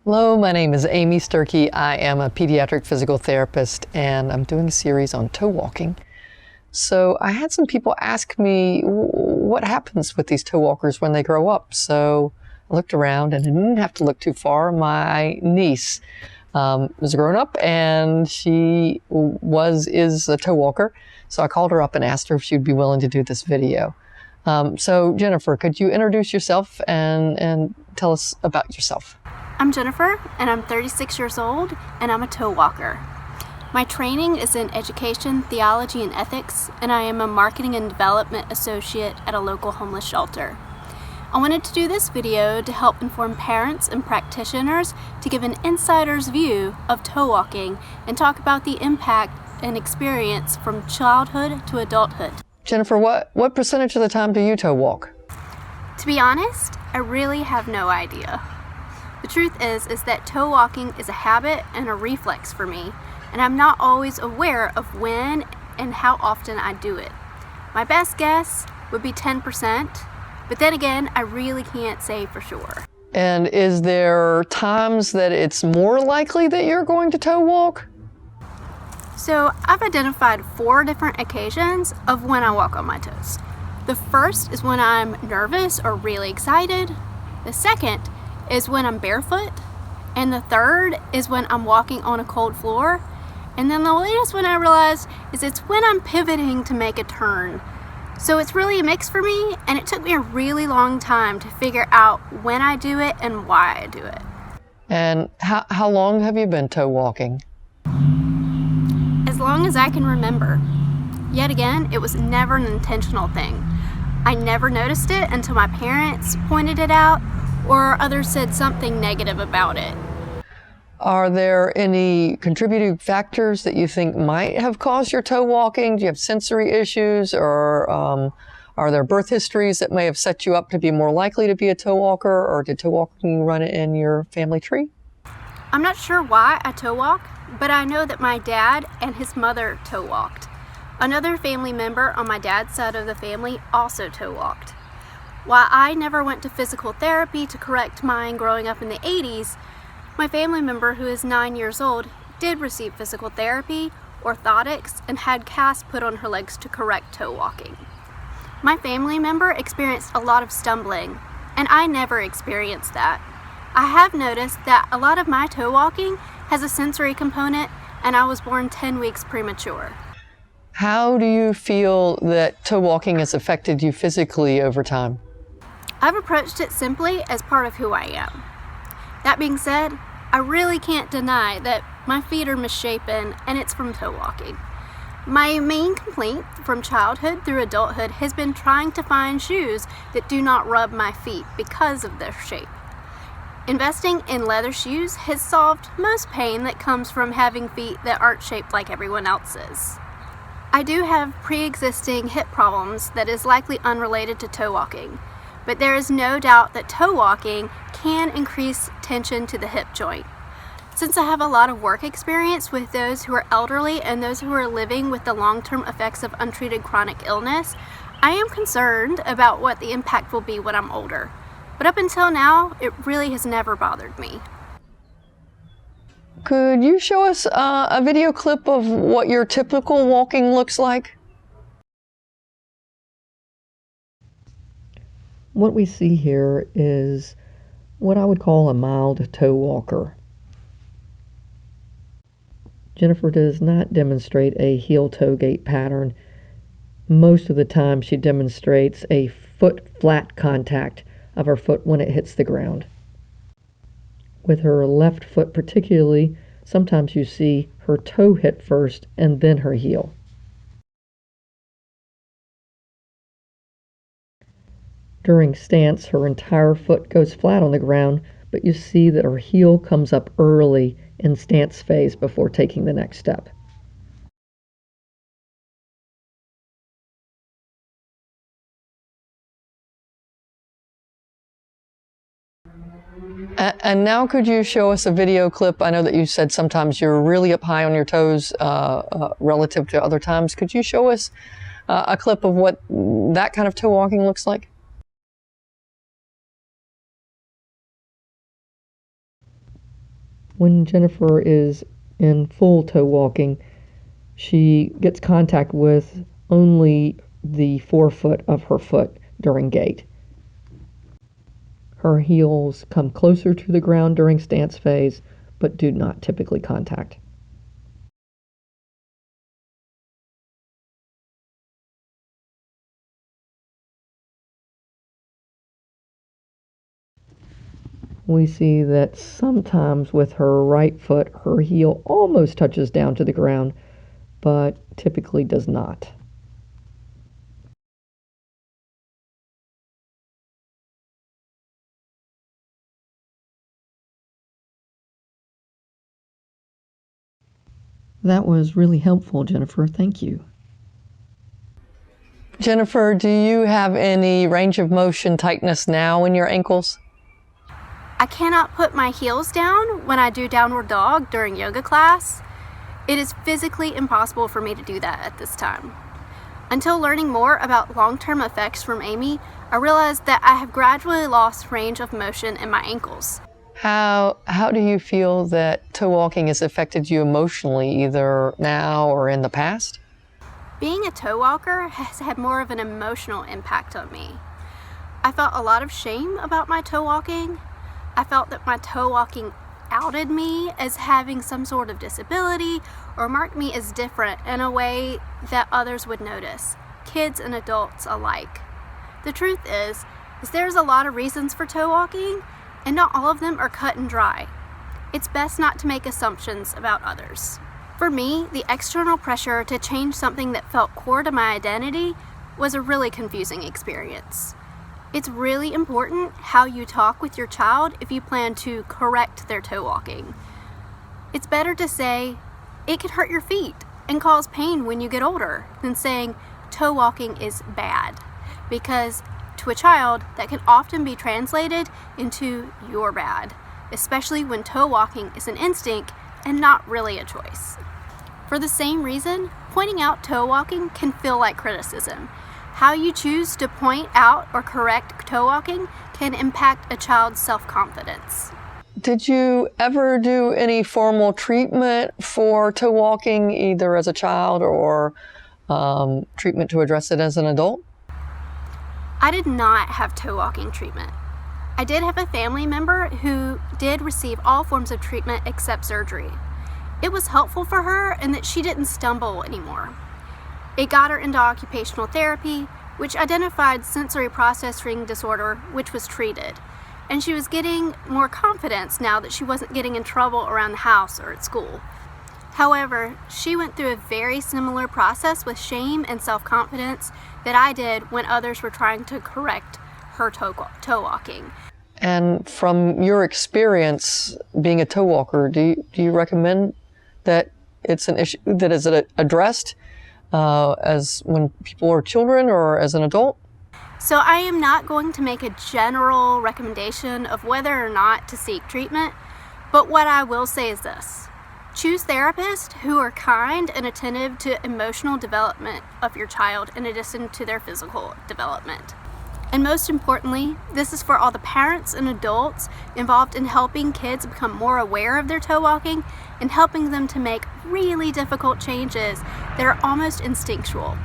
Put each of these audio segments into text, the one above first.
Hello, my name is Amy Sturkey. I am a pediatric physical therapist and I'm doing a series on toe walking. So I had some people ask me what happens with these toe walkers when they grow up. So I looked around and I didn't have to look too far. My niece was a grown up and she is a toe walker. So I called her up and asked her if she'd be willing to do this video. So Jennifer, could you introduce yourself and tell us about yourself? I'm Jennifer, and I'm 36 years old, and I'm a toe walker. My training is in education, theology, and ethics, and I am a marketing and development associate at a local homeless shelter. I wanted to do this video to help inform parents and practitioners to give an insider's view of toe walking and talk about the impact and experience from childhood to adulthood. Jennifer, what percentage of the time do you toe walk? To be honest, I really have no idea. The truth is that toe walking is a habit and a reflex for me, and I'm not always aware of when and how often I do it. My best guess would be 10%, but then again, I really can't say for sure. And is there times that it's more likely that you're going to toe walk? So I've identified 4 different occasions of when I walk on my toes. The first is when I'm nervous or really excited. The second is when I'm barefoot, and the third is when I'm walking on a cold floor, and then the latest one I realized is it's when I'm pivoting to make a turn. So it's really a mix for me, and it took me a really long time to figure out when I do it and why I do it. And how long have you been toe walking? As long as I can remember. Yet again, it was never an intentional thing. I never noticed it until my parents pointed it out or others said something negative about it. Are there any contributing factors that you think might have caused your toe walking? Do you have sensory issues, or are there birth histories that may have set you up to be more likely to be a toe walker, or did toe walking run in your family tree? I'm not sure why I toe walk, but I know that my dad and his mother toe walked. Another family member on my dad's side of the family also toe walked. While I never went to physical therapy to correct mine growing up in the 80s, my family member who is 9 years old did receive physical therapy, orthotics, and had casts put on her legs to correct toe walking. My family member experienced a lot of stumbling, and I never experienced that. I have noticed that a lot of my toe walking has a sensory component, and I was born 10 weeks premature. How do you feel that toe walking has affected you physically over time? I've approached it simply as part of who I am. That being said, I really can't deny that my feet are misshapen, and it's from toe walking. My main complaint from childhood through adulthood has been trying to find shoes that do not rub my feet because of their shape. Investing in leather shoes has solved most pain that comes from having feet that aren't shaped like everyone else's. I do have pre-existing hip problems that is likely unrelated to toe walking, but there is no doubt that toe walking can increase tension to the hip joint. Since I have a lot of work experience with those who are elderly and those who are living with the long-term effects of untreated chronic illness, I am concerned about what the impact will be when I'm older. But up until now, it really has never bothered me. Could you show us a video clip of what your typical walking looks like? What we see here is what I would call a mild toe walker. Jennifer does not demonstrate a heel-toe gait pattern. Most of the time she demonstrates a foot-flat contact of her foot when it hits the ground. With her left foot particularly, sometimes you see her toe hit first and then her heel. During stance, her entire foot goes flat on the ground, but you see that her heel comes up early in stance phase before taking the next step. And now could you show us a video clip? I know that you said sometimes you're really up high on your toes relative to other times. Could you show us a clip of what that kind of toe walking looks like? When Jennifer is in full toe walking, she gets contact with only the forefoot of her foot during gait. Her heels come closer to the ground during stance phase, but do not typically contact. We see that sometimes with her right foot, her heel almost touches down to the ground, but typically does not. That was really helpful, Jennifer. Thank you. Jennifer, do you have any range of motion tightness now in your ankles? I cannot put my heels down when I do downward dog during yoga class. It is physically impossible for me to do that at this time. Until learning more about long-term effects from Amy, I realized that I have gradually lost range of motion in my ankles. How do you feel that toe walking has affected you emotionally, either now or in the past? Being a toe walker has had more of an emotional impact on me. I felt a lot of shame about my toe walking. I felt that my toe walking outed me as having some sort of disability or marked me as different in a way that others would notice, kids and adults alike. The truth is there's a lot of reasons for toe walking, and not all of them are cut and dry. It's best not to make assumptions about others. For me, the external pressure to change something that felt core to my identity was a really confusing experience. It's really important how you talk with your child if you plan to correct their toe walking. It's better to say, it can hurt your feet and cause pain when you get older, than saying toe walking is bad, because to a child that can often be translated into you're bad, especially when toe walking is an instinct and not really a choice. For the same reason, pointing out toe walking can feel like criticism. How you choose to point out or correct toe walking can impact a child's self-confidence. Did you ever do any formal treatment for toe walking, either as a child or treatment to address it as an adult? I did not have toe walking treatment. I did have a family member who did receive all forms of treatment except surgery. It was helpful for her in that she didn't stumble anymore. It got her into occupational therapy, which identified sensory processing disorder, which was treated. And she was getting more confidence now that she wasn't getting in trouble around the house or at school. However, she went through a very similar process with shame and self-confidence that I did when others were trying to correct her toe walking. And from your experience being a toe walker, do you recommend that it's an issue that is addressed as when people are children or as an adult? So I am not going to make a general recommendation of whether or not to seek treatment, but what I will say is this. Choose therapists who are kind and attentive to emotional development of your child in addition to their physical development. And most importantly, this is for all the parents and adults involved in helping kids become more aware of their toe walking and helping them to make really difficult changes that are almost instinctual.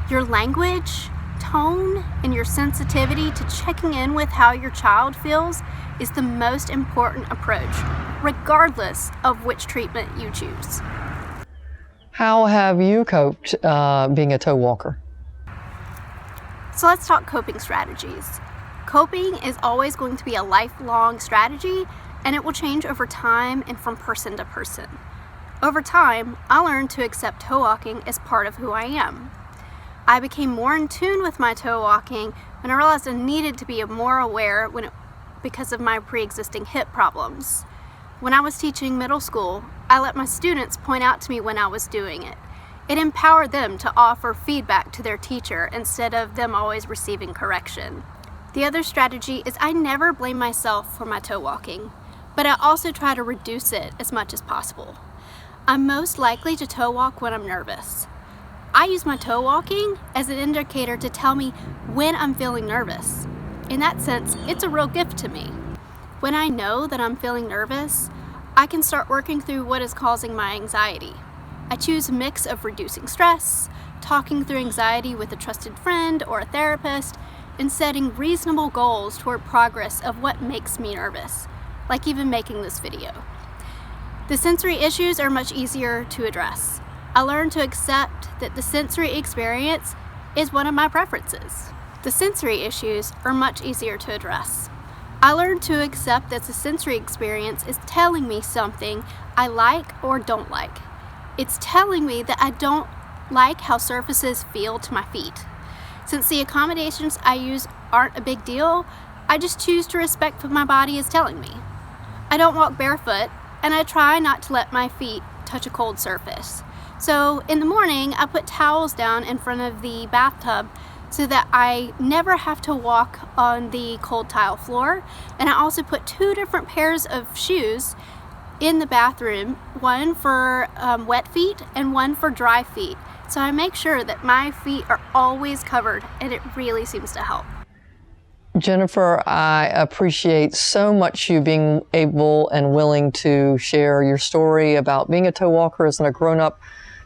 Your language, tone, and your sensitivity to checking in with how your child feels is the most important approach, regardless of which treatment you choose. How have you coped being a toe walker? So let's talk coping strategies. Coping is always going to be a lifelong strategy, and it will change over time and from person to person. Over time, I learned to accept toe walking as part of who I am. I became more in tune with my toe walking when I realized I needed to be more aware because of my pre-existing hip problems. When I was teaching middle school, I let my students point out to me when I was doing it. It empowered them to offer feedback to their teacher instead of them always receiving correction. The other strategy is I never blame myself for my toe walking, but I also try to reduce it as much as possible. I'm most likely to toe walk when I'm nervous. I use my toe walking as an indicator to tell me when I'm feeling nervous. In that sense, it's a real gift to me. When I know that I'm feeling nervous, I can start working through what is causing my anxiety. I choose a mix of reducing stress, talking through anxiety with a trusted friend or a therapist, and setting reasonable goals toward progress of what makes me nervous, like even making this video. The sensory issues are much easier to address. I learned to accept that the sensory experience is one of my preferences. The sensory issues are much easier to address. I learned to accept that the sensory experience is telling me something I like or don't like. It's telling me that I don't like how surfaces feel to my feet. Since the accommodations I use aren't a big deal, I just choose to respect what my body is telling me. I don't walk barefoot, and I try not to let my feet touch a cold surface. So in the morning, I put towels down in front of the bathtub so that I never have to walk on the cold tile floor. And I also put 2 different pairs of shoes in the bathroom, one for wet feet and one for dry feet. So I make sure that my feet are always covered, and it really seems to help. Jennifer, I appreciate so much you being able and willing to share your story about being a toe walker as a grown-up.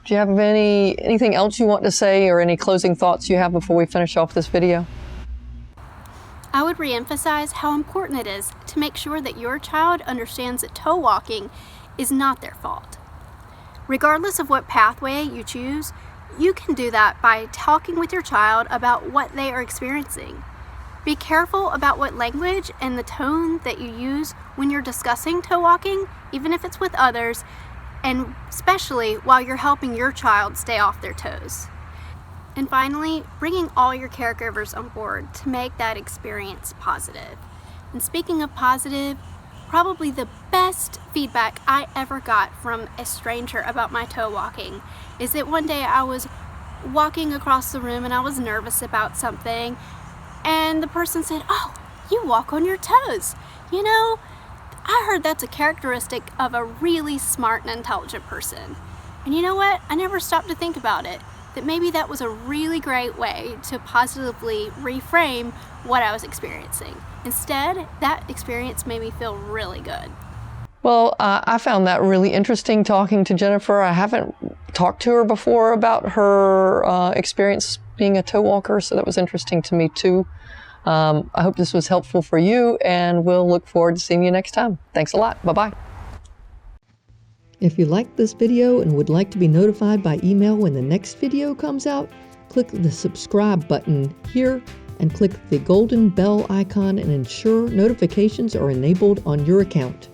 Do you have anything else you want to say or any closing thoughts you have before we finish off this video? I would reemphasize how important it is to make sure that your child understands that toe walking is not their fault. Regardless of what pathway you choose, you can do that by talking with your child about what they are experiencing. Be careful about what language and the tone that you use when you're discussing toe walking, even if it's with others, and especially while you're helping your child stay off their toes. And finally, bringing all your caregivers on board to make that experience positive. And speaking of positive, probably the best feedback I ever got from a stranger about my toe walking is that one day I was walking across the room and I was nervous about something, and the person said, "Oh, you walk on your toes. You know, I heard that's a characteristic of a really smart and intelligent person." And you know what? I never stopped to think about it, that maybe that was a really great way to positively reframe what I was experiencing. Instead, that experience made me feel really good. Well, I found that really interesting talking to Jennifer. I haven't talked to her before about her experience being a toe walker, so that was interesting to me too. I hope this was helpful for you, and we'll look forward to seeing you next time. Thanks a lot. Bye-bye. If you liked this video and would like to be notified by email when the next video comes out, click the subscribe button here and click the golden bell icon and ensure notifications are enabled on your account.